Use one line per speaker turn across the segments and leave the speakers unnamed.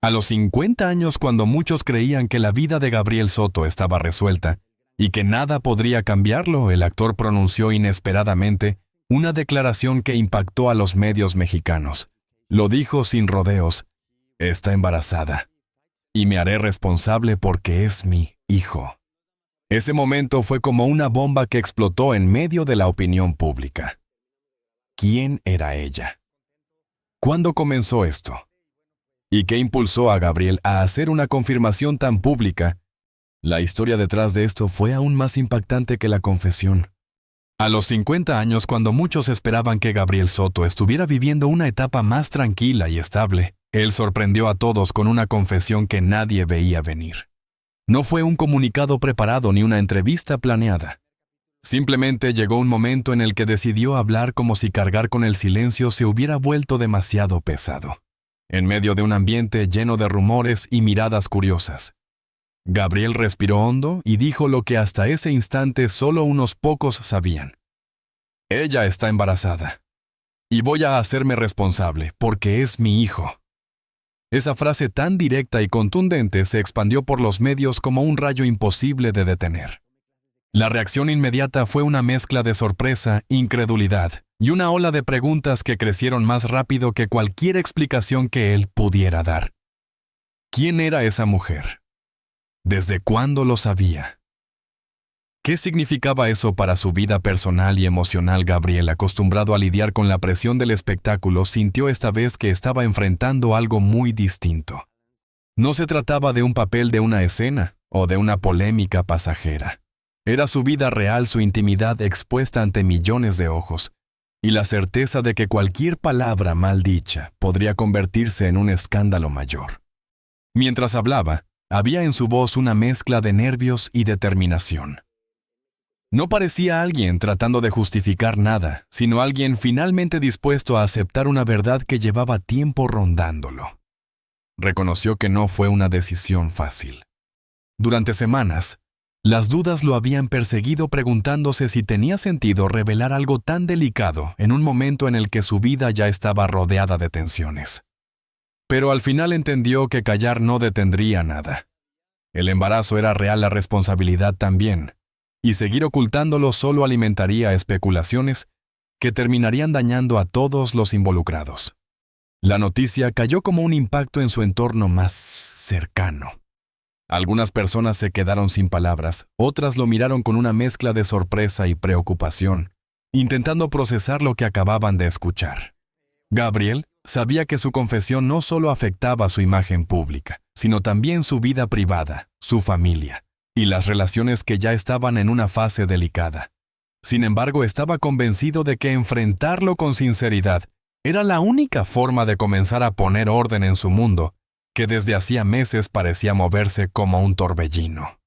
A los 50 años, cuando muchos creían que la vida de Gabriel Soto estaba resuelta y que nada podría cambiarlo, el actor pronunció inesperadamente una declaración que impactó a los medios mexicanos. Lo dijo sin rodeos: está embarazada y me haré responsable porque es mi hijo. Ese momento fue como una bomba que explotó en medio de la opinión pública. ¿Quién era ella? ¿Cuándo comenzó esto? ¿Y qué impulsó a Gabriel a hacer una confirmación tan pública? La historia detrás de esto fue aún más impactante que la confesión. A los 50 años, cuando muchos esperaban que Gabriel Soto estuviera viviendo una etapa más tranquila y estable, él sorprendió a todos con una confesión que nadie veía venir. No fue un comunicado preparado ni una entrevista planeada. Simplemente llegó un momento en el que decidió hablar como si cargar con el silencio se hubiera vuelto demasiado pesado. En medio de un ambiente lleno de rumores y miradas curiosas, Gabriel respiró hondo y dijo lo que hasta ese instante solo unos pocos sabían. Ella está embarazada, y voy a hacerme responsable porque es mi hijo. Esa frase tan directa y contundente se expandió por los medios como un rayo imposible de detener. La reacción inmediata fue una mezcla de sorpresa, incredulidad y una ola de preguntas que crecieron más rápido que cualquier explicación que él pudiera dar. ¿Quién era esa mujer? ¿Desde cuándo lo sabía? ¿Qué significaba eso para su vida personal y emocional? Gabriel, acostumbrado a lidiar con la presión del espectáculo, sintió esta vez que estaba enfrentando algo muy distinto. No se trataba de un papel de una escena o de una polémica pasajera. Era su vida real, su intimidad expuesta ante millones de ojos, y la certeza de que cualquier palabra mal dicha podría convertirse en un escándalo mayor. Mientras hablaba, había en su voz una mezcla de nervios y determinación. No parecía alguien tratando de justificar nada, sino alguien finalmente dispuesto a aceptar una verdad que llevaba tiempo rondándolo. Reconoció que no fue una decisión fácil. Durante semanas, las dudas lo habían perseguido, preguntándose si tenía sentido revelar algo tan delicado en un momento en el que su vida ya estaba rodeada de tensiones. Pero al final entendió que callar no detendría nada. El embarazo era real, la responsabilidad también, y seguir ocultándolo solo alimentaría especulaciones que terminarían dañando a todos los involucrados. La noticia cayó como un impacto en su entorno más cercano. Algunas personas se quedaron sin palabras, otras lo miraron con una mezcla de sorpresa y preocupación, intentando procesar lo que acababan de escuchar. Gabriel sabía que su confesión no solo afectaba su imagen pública, sino también su vida privada, su familia, y las relaciones que ya estaban en una fase delicada. Sin embargo, estaba convencido de que enfrentarlo con sinceridad era la única forma de comenzar a poner orden en su mundo, que desde hacía meses parecía moverse como un torbellino.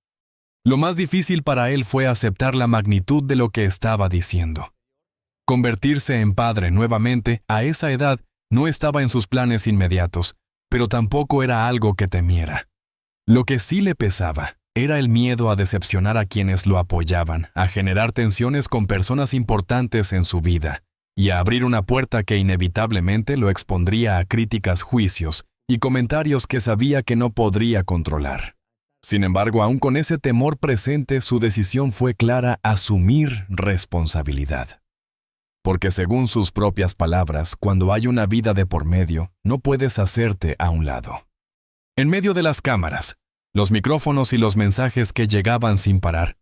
Lo más difícil para él fue aceptar la magnitud de lo que estaba diciendo. Convertirse en padre nuevamente a esa edad no estaba en sus planes inmediatos, pero tampoco era algo que temiera. Lo que sí le pesaba era el miedo a decepcionar a quienes lo apoyaban, a generar tensiones con personas importantes en su vida, y a abrir una puerta que inevitablemente lo expondría a críticas, juicios y comentarios que sabía que no podría controlar. Sin embargo, aún con ese temor presente, su decisión fue clara: asumir responsabilidad. Porque según sus propias palabras, cuando hay una vida de por medio, no puedes hacerte a un lado. En medio de las cámaras, los micrófonos y los mensajes que llegaban sin parar,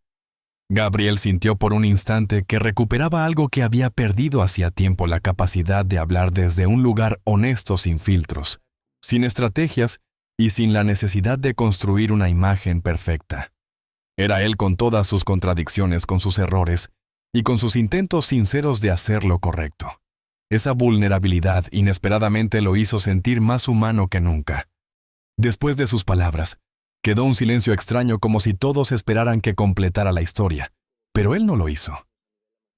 Gabriel sintió por un instante que recuperaba algo que había perdido hacía tiempo: la capacidad de hablar desde un lugar honesto, sin filtros, sin estrategias y sin la necesidad de construir una imagen perfecta. Era él con todas sus contradicciones, con sus errores y con sus intentos sinceros de hacer lo correcto. Esa vulnerabilidad inesperadamente lo hizo sentir más humano que nunca. Después de sus palabras, quedó un silencio extraño, como si todos esperaran que completara la historia, pero él no lo hizo.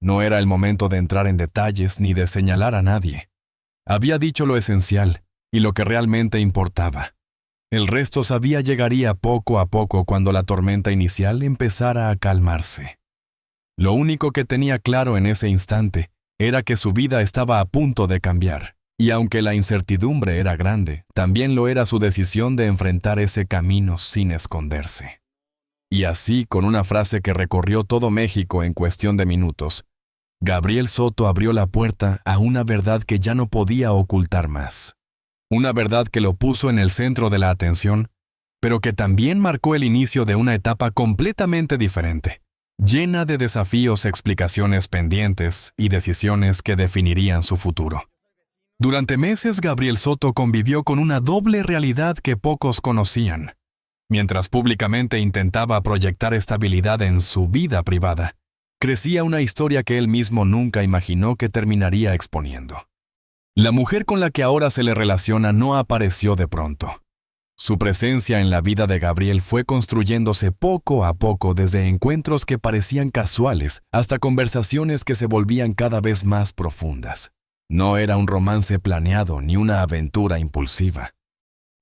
No era el momento de entrar en detalles ni de señalar a nadie. Había dicho lo esencial y lo que realmente importaba. El resto llegaría poco a poco cuando la tormenta inicial empezara a calmarse. Lo único que tenía claro en ese instante era que su vida estaba a punto de cambiar, Y aunque la incertidumbre era grande, también lo era su decisión de enfrentar ese camino sin esconderse. Y así, con una frase que recorrió todo México en cuestión de minutos, Gabriel Soto abrió la puerta a una verdad que ya no podía ocultar más. Una verdad que lo puso en el centro de la atención, pero que también marcó el inicio de una etapa completamente diferente, llena de desafíos, explicaciones pendientes y decisiones que definirían su futuro. Durante meses, Gabriel Soto convivió con una doble realidad que pocos conocían. Mientras públicamente intentaba proyectar estabilidad en su vida privada, crecía una historia que él mismo nunca imaginó que terminaría exponiendo. La mujer con la que ahora se le relaciona no apareció de pronto. Su presencia en la vida de Gabriel fue construyéndose poco a poco, desde encuentros que parecían casuales hasta conversaciones que se volvían cada vez más profundas. No era un romance planeado ni una aventura impulsiva.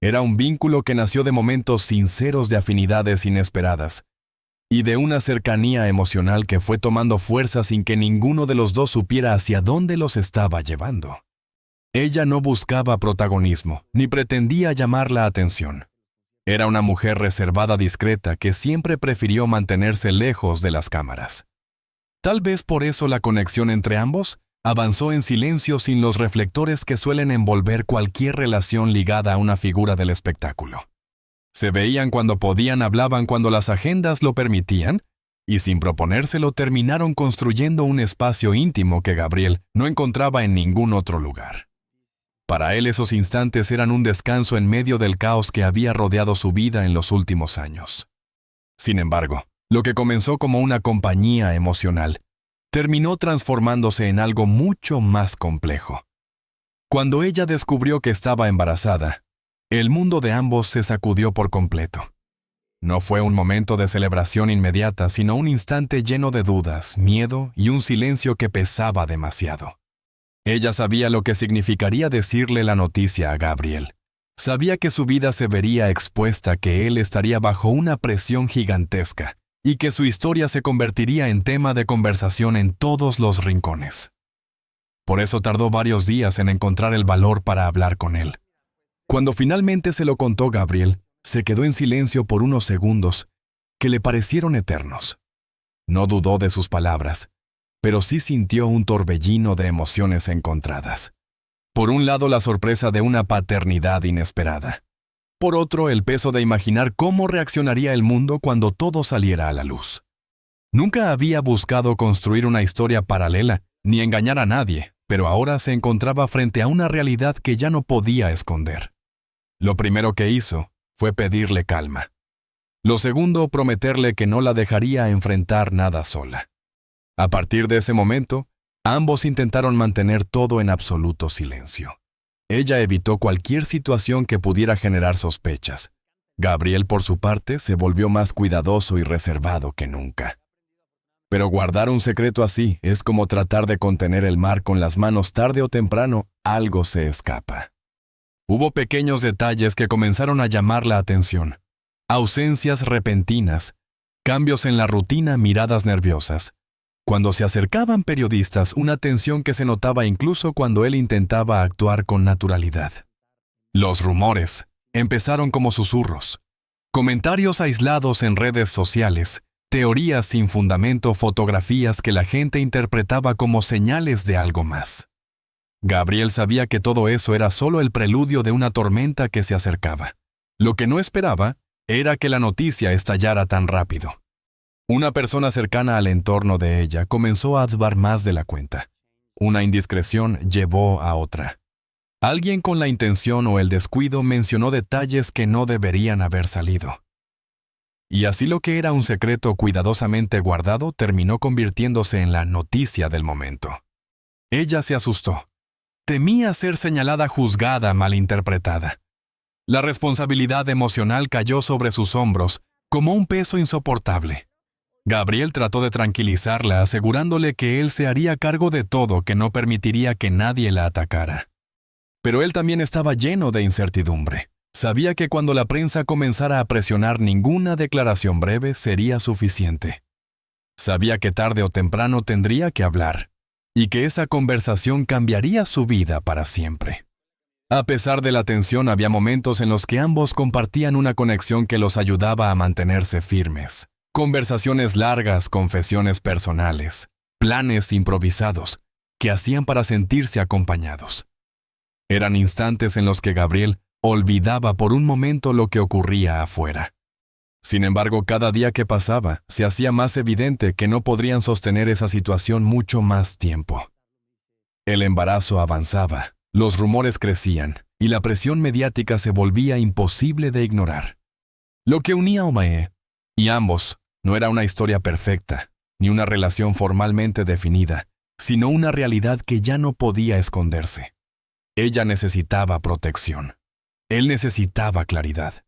Era un vínculo que nació de momentos sinceros de afinidades inesperadas y de una cercanía emocional que fue tomando fuerza sin que ninguno de los dos supiera hacia dónde los estaba llevando. Ella no buscaba protagonismo, ni pretendía llamar la atención. Era una mujer reservada, discreta, que siempre prefirió mantenerse lejos de las cámaras. Tal vez por eso la conexión entre ambos avanzó en silencio, sin los reflectores que suelen envolver cualquier relación ligada a una figura del espectáculo. Se veían cuando podían, hablaban cuando las agendas lo permitían, y sin proponérselo terminaron construyendo un espacio íntimo que Gabriel no encontraba en ningún otro lugar. Para él esos instantes eran un descanso en medio del caos que había rodeado su vida en los últimos años. Sin embargo, lo que comenzó como una compañía emocional terminó transformándose en algo mucho más complejo. Cuando ella descubrió que estaba embarazada, el mundo de ambos se sacudió por completo. No fue un momento de celebración inmediata, sino un instante lleno de dudas, miedo y un silencio que pesaba demasiado. Ella sabía lo que significaría decirle la noticia a Gabriel. Sabía que su vida se vería expuesta, que él estaría bajo una presión gigantesca y que su historia se convertiría en tema de conversación en todos los rincones. Por eso tardó varios días en encontrar el valor para hablar con él. Cuando finalmente se lo contó Gabriel, se quedó en silencio por unos segundos que le parecieron eternos. No dudó de sus palabras, pero sí sintió un torbellino de emociones encontradas. Por un lado, la sorpresa de una paternidad inesperada. Por otro, el peso de imaginar cómo reaccionaría el mundo cuando todo saliera a la luz. Nunca había buscado construir una historia paralela, ni engañar a nadie, pero ahora se encontraba frente a una realidad que ya no podía esconder. Lo primero que hizo fue pedirle calma. Lo segundo, prometerle que no la dejaría enfrentar nada sola. A partir de ese momento, ambos intentaron mantener todo en absoluto silencio. Ella evitó cualquier situación que pudiera generar sospechas. Gabriel, por su parte, se volvió más cuidadoso y reservado que nunca. Pero guardar un secreto así es como tratar de contener el mar con las manos. Tarde o temprano, algo se escapa. Hubo pequeños detalles que comenzaron a llamar la atención. Ausencias repentinas, cambios en la rutina, miradas nerviosas. Cuando se acercaban periodistas, una tensión que se notaba incluso cuando él intentaba actuar con naturalidad. Los rumores empezaron como susurros. Comentarios aislados en redes sociales, teorías sin fundamento, fotografías que la gente interpretaba como señales de algo más. Gabriel sabía que todo eso era solo el preludio de una tormenta que se acercaba. Lo que no esperaba era que la noticia estallara tan rápido. Una persona cercana al entorno de ella comenzó a adsvar más de la cuenta. Una indiscreción llevó a otra. Alguien con la intención o el descuido mencionó detalles que no deberían haber salido. Y así lo que era un secreto cuidadosamente guardado terminó convirtiéndose en la noticia del momento. Ella se asustó. Temía ser señalada, juzgada, malinterpretada. La responsabilidad emocional cayó sobre sus hombros como un peso insoportable. Gabriel trató de tranquilizarla, asegurándole que él se haría cargo de todo, que no permitiría que nadie la atacara. Pero él también estaba lleno de incertidumbre. Sabía que cuando la prensa comenzara a presionar, ninguna declaración breve sería suficiente. Sabía que tarde o temprano tendría que hablar. y que esa conversación cambiaría su vida para siempre. A pesar de la tensión, había momentos en los que ambos compartían una conexión que los ayudaba a mantenerse firmes. Conversaciones largas, confesiones personales, planes improvisados, que hacían para sentirse acompañados. Eran instantes en los que Gabriel olvidaba por un momento lo que ocurría afuera. Sin embargo, cada día que pasaba, se hacía más evidente que no podrían sostener esa situación mucho más tiempo. El embarazo avanzaba, los rumores crecían, y la presión mediática se volvía imposible de ignorar. Lo que unía a Omae y ambos no era una historia perfecta, ni una relación formalmente definida, sino una realidad que ya no podía esconderse. Ella necesitaba protección. Él necesitaba claridad.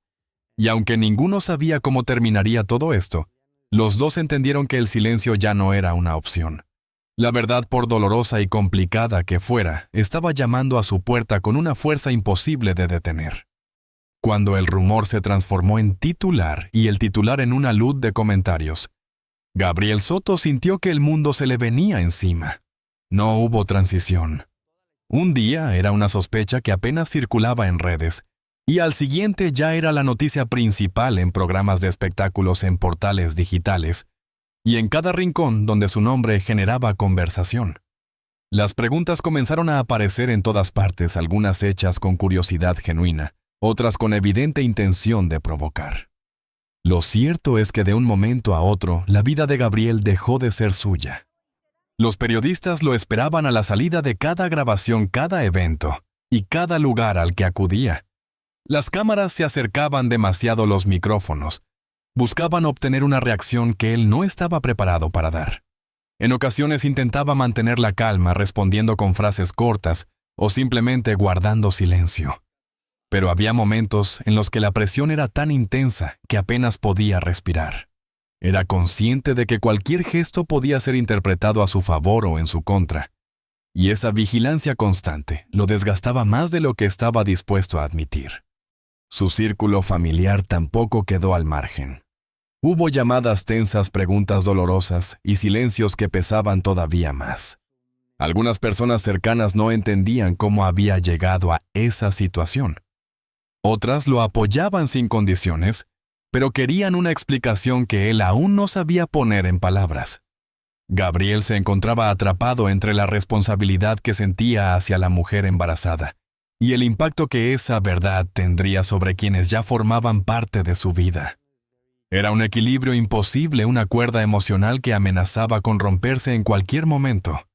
Y aunque ninguno sabía cómo terminaría todo esto, los dos entendieron que el silencio ya no era una opción. La verdad, por dolorosa y complicada que fuera, estaba llamando a su puerta con una fuerza imposible de detener. Cuando el rumor se transformó en titular y el titular en una luz de comentarios, Gabriel Soto sintió que el mundo se le venía encima. No hubo transición. Un día era una sospecha que apenas circulaba en redes, y al siguiente ya era la noticia principal en programas de espectáculos en portales digitales, y en cada rincón donde su nombre generaba conversación. Las preguntas comenzaron a aparecer en todas partes, algunas hechas con curiosidad genuina, otras con evidente intención de provocar. Lo cierto es que de un momento a otro, la vida de Gabriel dejó de ser suya. Los periodistas lo esperaban a la salida de cada grabación, cada evento y cada lugar al que acudía. Las cámaras se acercaban demasiado a los micrófonos. Buscaban obtener una reacción que él no estaba preparado para dar. En ocasiones intentaba mantener la calma respondiendo con frases cortas o simplemente guardando silencio. Pero había momentos en los que la presión era tan intensa que apenas podía respirar. Era consciente de que cualquier gesto podía ser interpretado a su favor o en su contra, y esa vigilancia constante lo desgastaba más de lo que estaba dispuesto a admitir. Su círculo familiar tampoco quedó al margen. Hubo llamadas tensas, preguntas dolorosas y silencios que pesaban todavía más. Algunas personas cercanas no entendían cómo había llegado a esa situación. Otras lo apoyaban sin condiciones, pero querían una explicación que él aún no sabía poner en palabras. Gabriel se encontraba atrapado entre la responsabilidad que sentía hacia la mujer embarazada y el impacto que esa verdad tendría sobre quienes ya formaban parte de su vida. Era un equilibrio imposible, una cuerda emocional que amenazaba con romperse en cualquier momento.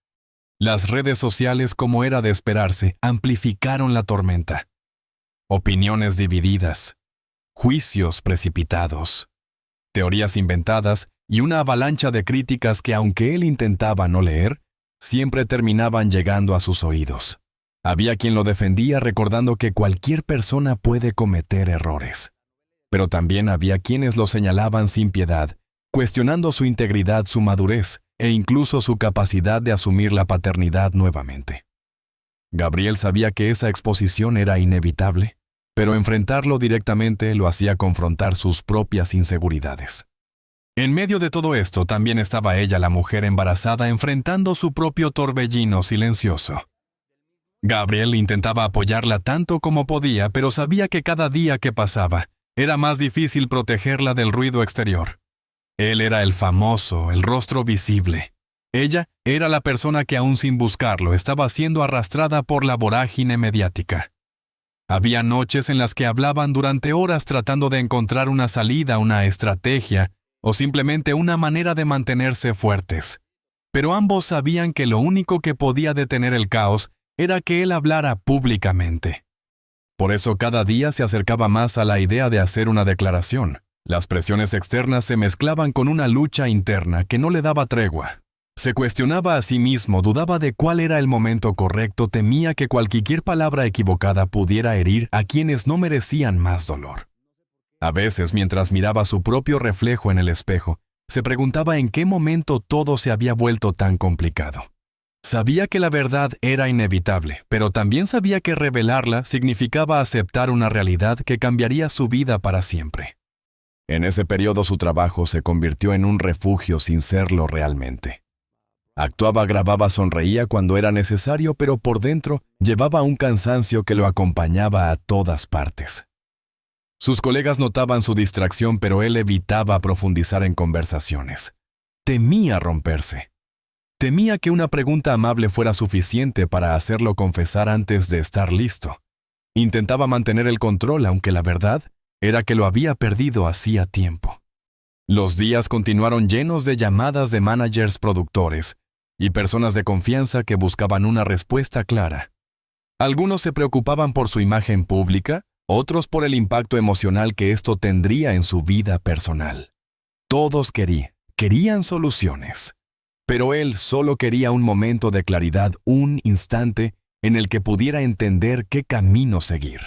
Las redes sociales, como era de esperarse, amplificaron la tormenta. Opiniones divididas, juicios precipitados, teorías inventadas y una avalancha de críticas que, aunque él intentaba no leer, siempre terminaban llegando a sus oídos. Había quien lo defendía recordando que cualquier persona puede cometer errores. Pero también había quienes lo señalaban sin piedad, cuestionando su integridad, su madurez e incluso su capacidad de asumir la paternidad nuevamente. Gabriel sabía que esa exposición era inevitable, pero enfrentarlo directamente lo hacía confrontar sus propias inseguridades. En medio de todo esto también estaba ella, la mujer embarazada, enfrentando su propio torbellino silencioso. Gabriel intentaba apoyarla tanto como podía, pero sabía que cada día que pasaba era más difícil protegerla del ruido exterior. Él era el famoso, el rostro visible. Ella era la persona que aún sin buscarlo estaba siendo arrastrada por la vorágine mediática. Había noches en las que hablaban durante horas tratando de encontrar una salida, una estrategia o simplemente una manera de mantenerse fuertes. Pero ambos sabían que lo único que podía detener el caos era que él hablara públicamente. Por eso cada día se acercaba más a la idea de hacer una declaración. Las presiones externas se mezclaban con una lucha interna que no le daba tregua. Se cuestionaba a sí mismo, dudaba de cuál era el momento correcto, temía que cualquier palabra equivocada pudiera herir a quienes no merecían más dolor. A veces, mientras miraba su propio reflejo en el espejo, se preguntaba en qué momento todo se había vuelto tan complicado. Sabía que la verdad era inevitable, pero también sabía que revelarla significaba aceptar una realidad que cambiaría su vida para siempre. En ese periodo su trabajo se convirtió en un refugio sin serlo realmente. Grababa, sonreía cuando era necesario, pero por dentro llevaba un cansancio que lo acompañaba a todas partes. Sus colegas notaban su distracción, pero él evitaba profundizar en conversaciones. Temía romperse. Temía que una pregunta amable fuera suficiente para hacerlo confesar antes de estar listo. Intentaba mantener el control, aunque la verdad era que lo había perdido hacía tiempo. Los días continuaron llenos de llamadas de managers, productores y personas de confianza que buscaban una respuesta clara. Algunos se preocupaban por su imagen pública, otros por el impacto emocional que esto tendría en su vida personal. Todos querían soluciones. Pero él solo quería un momento de claridad, un instante en el que pudiera entender qué camino seguir.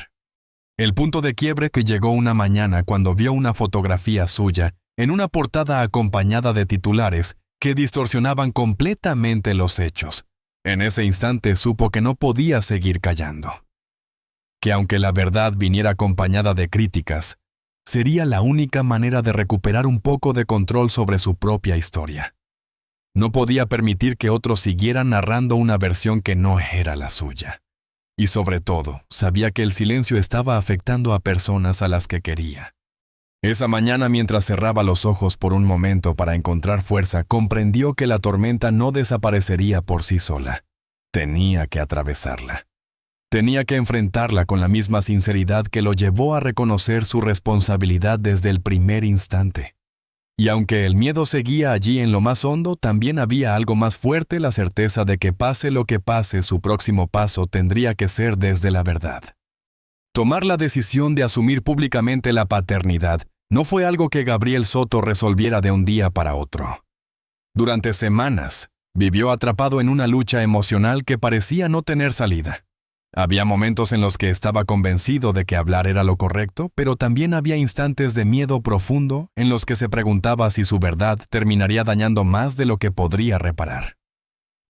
El punto de quiebre que llegó una mañana cuando vio una fotografía suya en una portada acompañada de titulares que distorsionaban completamente los hechos. En ese instante supo que no podía seguir callando. Que aunque la verdad viniera acompañada de críticas, sería la única manera de recuperar un poco de control sobre su propia historia. No podía permitir que otros siguieran narrando una versión que no era la suya. Y sobre todo, sabía que el silencio estaba afectando a personas a las que quería. Esa mañana, mientras cerraba los ojos por un momento para encontrar fuerza, comprendió que la tormenta no desaparecería por sí sola. Tenía que atravesarla. Tenía que enfrentarla con la misma sinceridad que lo llevó a reconocer su responsabilidad desde el primer instante. Y aunque el miedo seguía allí en lo más hondo, también había algo más fuerte, la certeza de que pase lo que pase, su próximo paso tendría que ser desde la verdad. Tomar la decisión de asumir públicamente la paternidad no fue algo que Gabriel Soto resolviera de un día para otro. Durante semanas, vivió atrapado en una lucha emocional que parecía no tener salida. Había momentos en los que estaba convencido de que hablar era lo correcto, pero también había instantes de miedo profundo en los que se preguntaba si su verdad terminaría dañando más de lo que podría reparar.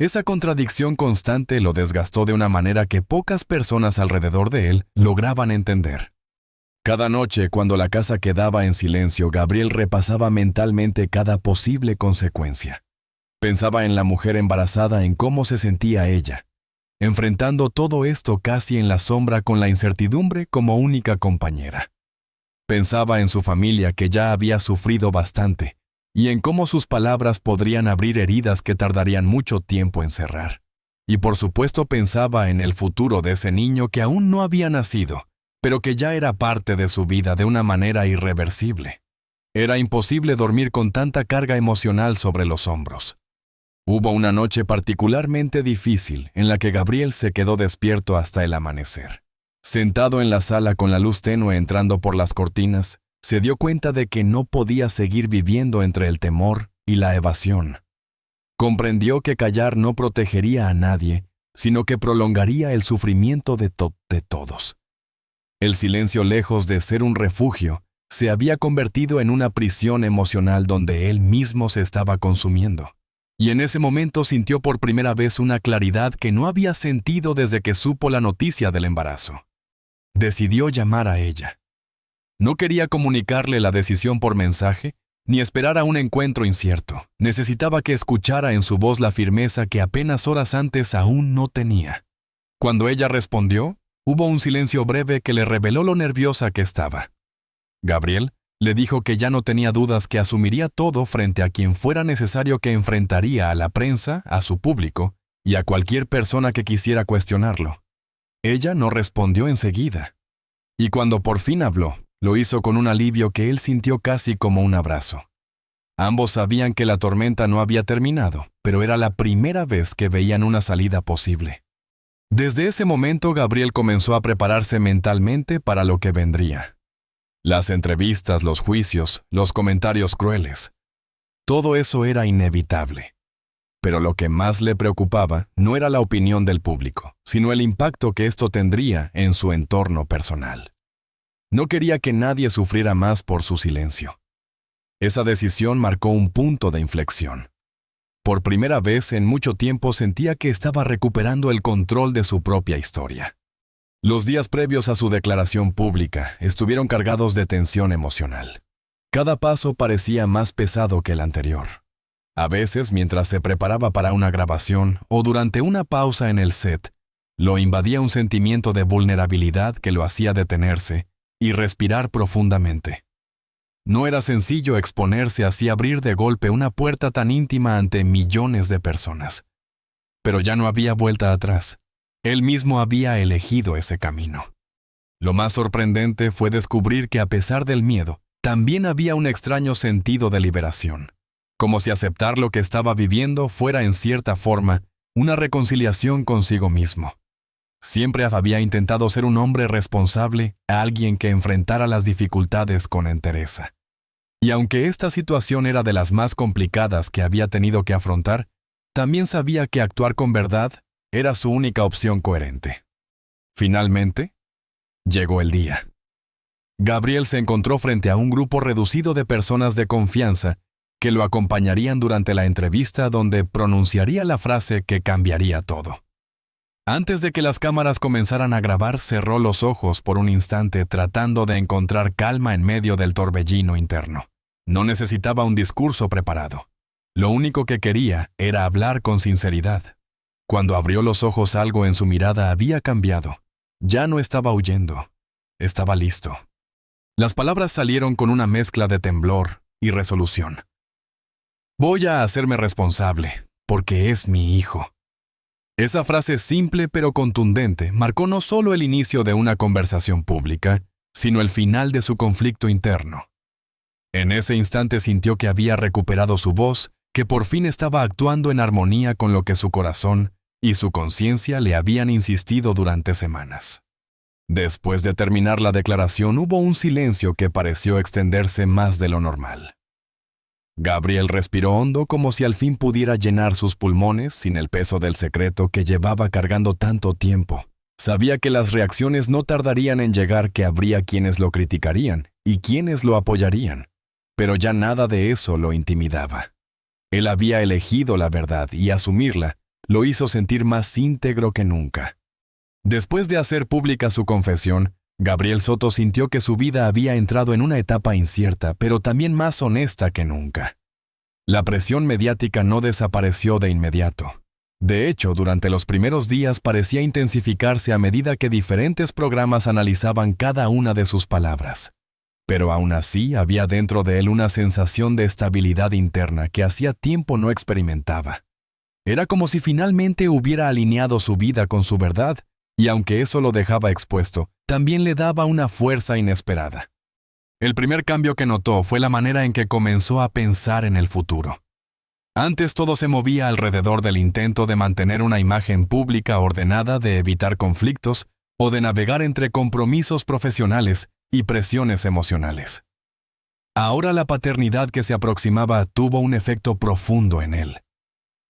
Esa contradicción constante lo desgastó de una manera que pocas personas alrededor de él lograban entender. Cada noche, cuando la casa quedaba en silencio, Gabriel repasaba mentalmente cada posible consecuencia. Pensaba en la mujer embarazada, en cómo se sentía ella, enfrentando todo esto casi en la sombra con la incertidumbre como única compañera. Pensaba en su familia que ya había sufrido bastante y en cómo sus palabras podrían abrir heridas que tardarían mucho tiempo en cerrar. Y por supuesto pensaba en el futuro de ese niño que aún no había nacido, pero que ya era parte de su vida de una manera irreversible. Era imposible dormir con tanta carga emocional sobre los hombros. Hubo una noche particularmente difícil en la que Gabriel se quedó despierto hasta el amanecer. Sentado en la sala con la luz tenue entrando por las cortinas, se dio cuenta de que no podía seguir viviendo entre el temor y la evasión. Comprendió que callar no protegería a nadie, sino que prolongaría el sufrimiento de todos. El silencio, lejos de ser un refugio, se había convertido en una prisión emocional donde él mismo se estaba consumiendo. Y en ese momento sintió por primera vez una claridad que no había sentido desde que supo la noticia del embarazo. Decidió llamar a ella. No quería comunicarle la decisión por mensaje, ni esperar a un encuentro incierto. Necesitaba que escuchara en su voz la firmeza que apenas horas antes aún no tenía. Cuando ella respondió, hubo un silencio breve que le reveló lo nerviosa que estaba. Gabriel le dijo que ya no tenía dudas, que asumiría todo frente a quien fuera necesario, que enfrentaría a la prensa, a su público y a cualquier persona que quisiera cuestionarlo. Ella no respondió enseguida. Y cuando por fin habló, lo hizo con un alivio que él sintió casi como un abrazo. Ambos sabían que la tormenta no había terminado, pero era la primera vez que veían una salida posible. Desde ese momento, Gabriel comenzó a prepararse mentalmente para lo que vendría. Las entrevistas, los juicios, los comentarios crueles. Todo eso era inevitable. Pero lo que más le preocupaba no era la opinión del público, sino el impacto que esto tendría en su entorno personal. No quería que nadie sufriera más por su silencio. Esa decisión marcó un punto de inflexión. Por primera vez en mucho tiempo sentía que estaba recuperando el control de su propia historia. Los días previos a su declaración pública estuvieron cargados de tensión emocional. Cada paso parecía más pesado que el anterior. A veces, mientras se preparaba para una grabación o durante una pausa en el set, lo invadía un sentimiento de vulnerabilidad que lo hacía detenerse y respirar profundamente. No era sencillo exponerse así a abrir de golpe una puerta tan íntima ante millones de personas. Pero ya no había vuelta atrás. Él mismo había elegido ese camino. Lo más sorprendente fue descubrir que a pesar del miedo, también había un extraño sentido de liberación, como si aceptar lo que estaba viviendo fuera en cierta forma una reconciliación consigo mismo. Siempre había intentado ser un hombre responsable, alguien que enfrentara las dificultades con entereza. Y aunque esta situación era de las más complicadas que había tenido que afrontar, también sabía que actuar con verdad era su única opción coherente. Finalmente, llegó el día. Gabriel se encontró frente a un grupo reducido de personas de confianza que lo acompañarían durante la entrevista donde pronunciaría la frase que cambiaría todo. Antes de que las cámaras comenzaran a grabar, cerró los ojos por un instante tratando de encontrar calma en medio del torbellino interno. No necesitaba un discurso preparado. Lo único que quería era hablar con sinceridad. Cuando abrió los ojos, algo en su mirada había cambiado. Ya no estaba huyendo. Estaba listo. Las palabras salieron con una mezcla de temblor y resolución. Voy a hacerme responsable, porque es mi hijo. Esa frase simple pero contundente marcó no solo el inicio de una conversación pública, sino el final de su conflicto interno. En ese instante sintió que había recuperado su voz, que por fin estaba actuando en armonía con lo que su corazón y su conciencia le habían insistido durante semanas. Después de terminar la declaración, hubo un silencio que pareció extenderse más de lo normal. Gabriel respiró hondo como si al fin pudiera llenar sus pulmones sin el peso del secreto que llevaba cargando tanto tiempo. Sabía que las reacciones no tardarían en llegar, que habría quienes lo criticarían y quienes lo apoyarían, pero ya nada de eso lo intimidaba. Él había elegido la verdad y asumirla lo hizo sentir más íntegro que nunca. Después de hacer pública su confesión, Gabriel Soto sintió que su vida había entrado en una etapa incierta, pero también más honesta que nunca. La presión mediática no desapareció de inmediato. De hecho, durante los primeros días parecía intensificarse a medida que diferentes programas analizaban cada una de sus palabras. Pero aún así había dentro de él una sensación de estabilidad interna que hacía tiempo no experimentaba. Era como si finalmente hubiera alineado su vida con su verdad, y aunque eso lo dejaba expuesto, también le daba una fuerza inesperada. El primer cambio que notó fue la manera en que comenzó a pensar en el futuro. Antes todo se movía alrededor del intento de mantener una imagen pública ordenada, de evitar conflictos o de navegar entre compromisos profesionales y presiones emocionales. Ahora la paternidad que se aproximaba tuvo un efecto profundo en él.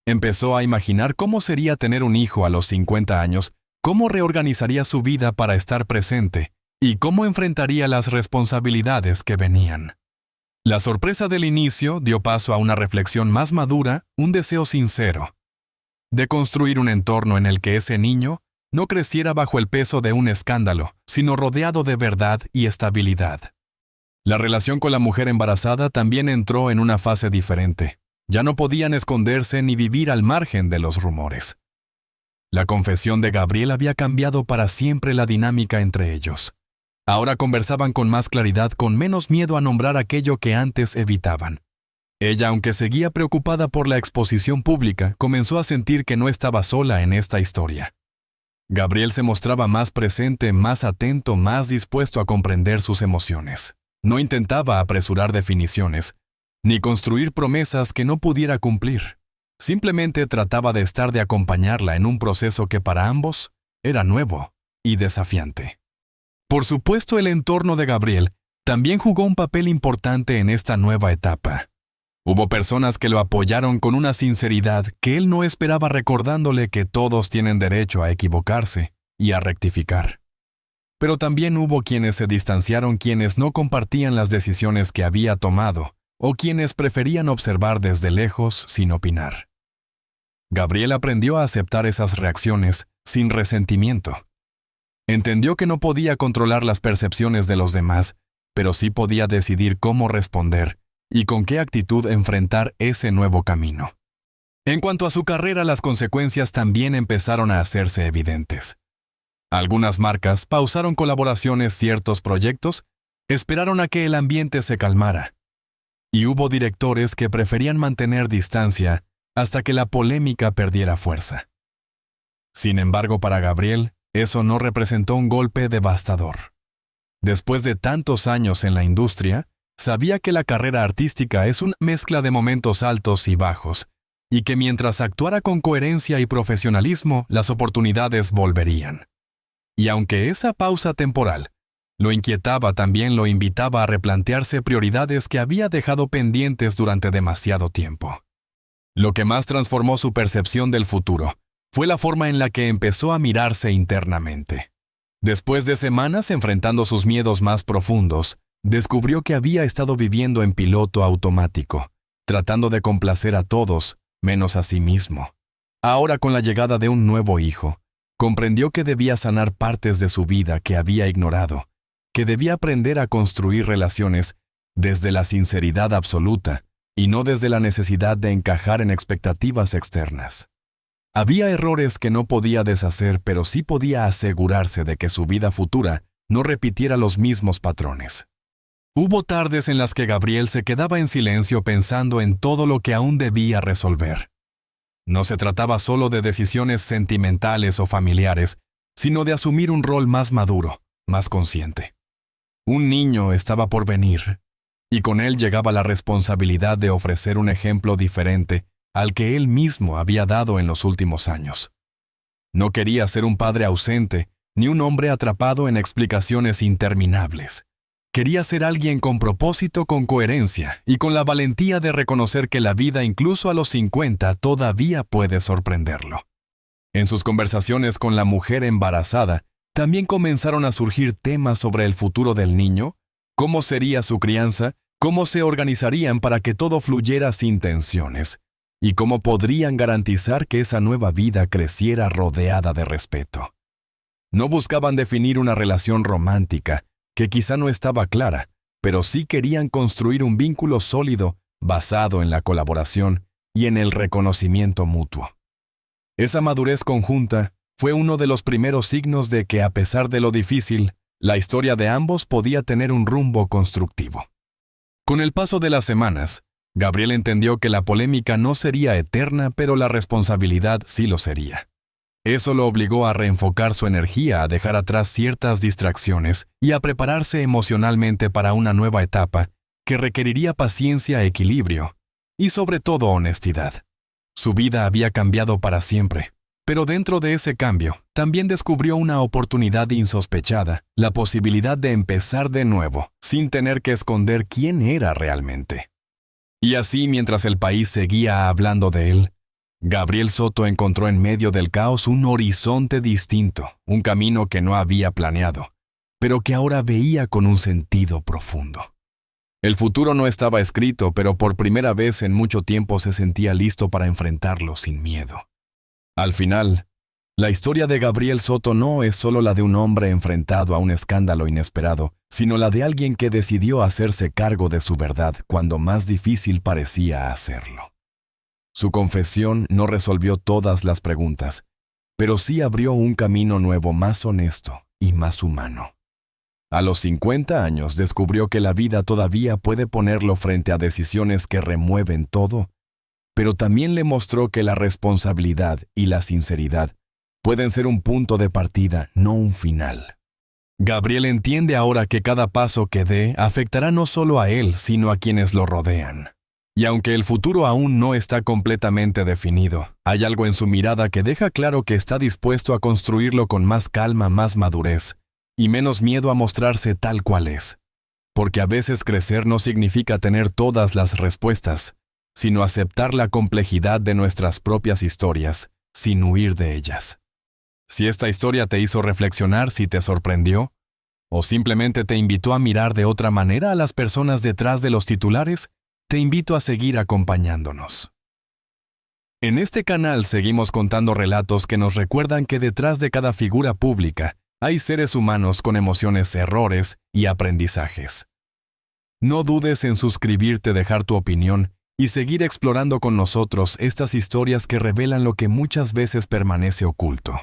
Empezó a imaginar cómo sería tener un hijo a los 50 años, cómo reorganizaría su vida para estar presente y cómo enfrentaría las responsabilidades que venían. La sorpresa del inicio dio paso a una reflexión más madura, un deseo sincero, de construir un entorno en el que ese niño no creciera bajo el peso de un escándalo, sino rodeado de verdad y estabilidad. La relación con la mujer embarazada también entró en una fase diferente. Ya no podían esconderse ni vivir al margen de los rumores. La confesión de Gabriel había cambiado para siempre la dinámica entre ellos. Ahora conversaban con más claridad, con menos miedo a nombrar aquello que antes evitaban. Ella, aunque seguía preocupada por la exposición pública, comenzó a sentir que no estaba sola en esta historia. Gabriel se mostraba más presente, más atento, más dispuesto a comprender sus emociones. No intentaba apresurar definiciones, ni construir promesas que no pudiera cumplir. Simplemente trataba de estar, de acompañarla en un proceso que para ambos era nuevo y desafiante. Por supuesto, el entorno de Gabriel también jugó un papel importante en esta nueva etapa. Hubo personas que lo apoyaron con una sinceridad que él no esperaba, recordándole que todos tienen derecho a equivocarse y a rectificar. Pero también hubo quienes se distanciaron, quienes no compartían las decisiones que había tomado, o quienes preferían observar desde lejos sin opinar. Gabriel aprendió a aceptar esas reacciones sin resentimiento. Entendió que no podía controlar las percepciones de los demás, pero sí podía decidir cómo responder y con qué actitud enfrentar ese nuevo camino. En cuanto a su carrera, las consecuencias también empezaron a hacerse evidentes. Algunas marcas pausaron colaboraciones, ciertos proyectos, esperaron a que el ambiente se calmara. Y hubo directores que preferían mantener distancia hasta que la polémica perdiera fuerza. Sin embargo, para Gabriel, eso no representó un golpe devastador. Después de tantos años en la industria, sabía que la carrera artística es una mezcla de momentos altos y bajos, y que mientras actuara con coherencia y profesionalismo, las oportunidades volverían. Y aunque esa pausa temporal lo inquietaba, también lo invitaba a replantearse prioridades que había dejado pendientes durante demasiado tiempo. Lo que más transformó su percepción del futuro fue la forma en la que empezó a mirarse internamente. Después de semanas enfrentando sus miedos más profundos, descubrió que había estado viviendo en piloto automático, tratando de complacer a todos, menos a sí mismo. Ahora, con la llegada de un nuevo hijo, comprendió que debía sanar partes de su vida que había ignorado, que debía aprender a construir relaciones desde la sinceridad absoluta y no desde la necesidad de encajar en expectativas externas. Había errores que no podía deshacer, pero sí podía asegurarse de que su vida futura no repitiera los mismos patrones. Hubo tardes en las que Gabriel se quedaba en silencio pensando en todo lo que aún debía resolver. No se trataba solo de decisiones sentimentales o familiares, sino de asumir un rol más maduro, más consciente. Un niño estaba por venir, y con él llegaba la responsabilidad de ofrecer un ejemplo diferente al que él mismo había dado en los últimos años. No quería ser un padre ausente, ni un hombre atrapado en explicaciones interminables. Quería ser alguien con propósito, con coherencia y con la valentía de reconocer que la vida, incluso a los 50, todavía puede sorprenderlo. En sus conversaciones con la mujer embarazada, también comenzaron a surgir temas sobre el futuro del niño, cómo sería su crianza, cómo se organizarían para que todo fluyera sin tensiones, y cómo podrían garantizar que esa nueva vida creciera rodeada de respeto. No buscaban definir una relación romántica, que quizá no estaba clara, pero sí querían construir un vínculo sólido basado en la colaboración y en el reconocimiento mutuo. Esa madurez conjunta fue uno de los primeros signos de que, a pesar de lo difícil, la historia de ambos podía tener un rumbo constructivo. Con el paso de las semanas, Gabriel entendió que la polémica no sería eterna, pero la responsabilidad sí lo sería. Eso lo obligó a reenfocar su energía, a dejar atrás ciertas distracciones y a prepararse emocionalmente para una nueva etapa que requeriría paciencia, equilibrio y sobre todo honestidad. Su vida había cambiado para siempre, pero dentro de ese cambio también descubrió una oportunidad insospechada, la posibilidad de empezar de nuevo, sin tener que esconder quién era realmente. Y así, mientras el país seguía hablando de él, Gabriel Soto encontró en medio del caos un horizonte distinto, un camino que no había planeado, pero que ahora veía con un sentido profundo. El futuro no estaba escrito, pero por primera vez en mucho tiempo se sentía listo para enfrentarlo sin miedo. Al final, la historia de Gabriel Soto no es solo la de un hombre enfrentado a un escándalo inesperado, sino la de alguien que decidió hacerse cargo de su verdad cuando más difícil parecía hacerlo. Su confesión no resolvió todas las preguntas, pero sí abrió un camino nuevo, más honesto y más humano. A los 50 años descubrió que la vida todavía puede ponerlo frente a decisiones que remueven todo, pero también le mostró que la responsabilidad y la sinceridad pueden ser un punto de partida, no un final. Gabriel entiende ahora que cada paso que dé afectará no solo a él, sino a quienes lo rodean. Y aunque el futuro aún no está completamente definido, hay algo en su mirada que deja claro que está dispuesto a construirlo con más calma, más madurez, y menos miedo a mostrarse tal cual es. Porque a veces crecer no significa tener todas las respuestas, sino aceptar la complejidad de nuestras propias historias, sin huir de ellas. Si esta historia te hizo reflexionar, si te sorprendió, o simplemente te invitó a mirar de otra manera a las personas detrás de los titulares, te invito a seguir acompañándonos. En este canal seguimos contando relatos que nos recuerdan que detrás de cada figura pública hay seres humanos con emociones, errores y aprendizajes. No dudes en suscribirte, dejar tu opinión y seguir explorando con nosotros estas historias que revelan lo que muchas veces permanece oculto.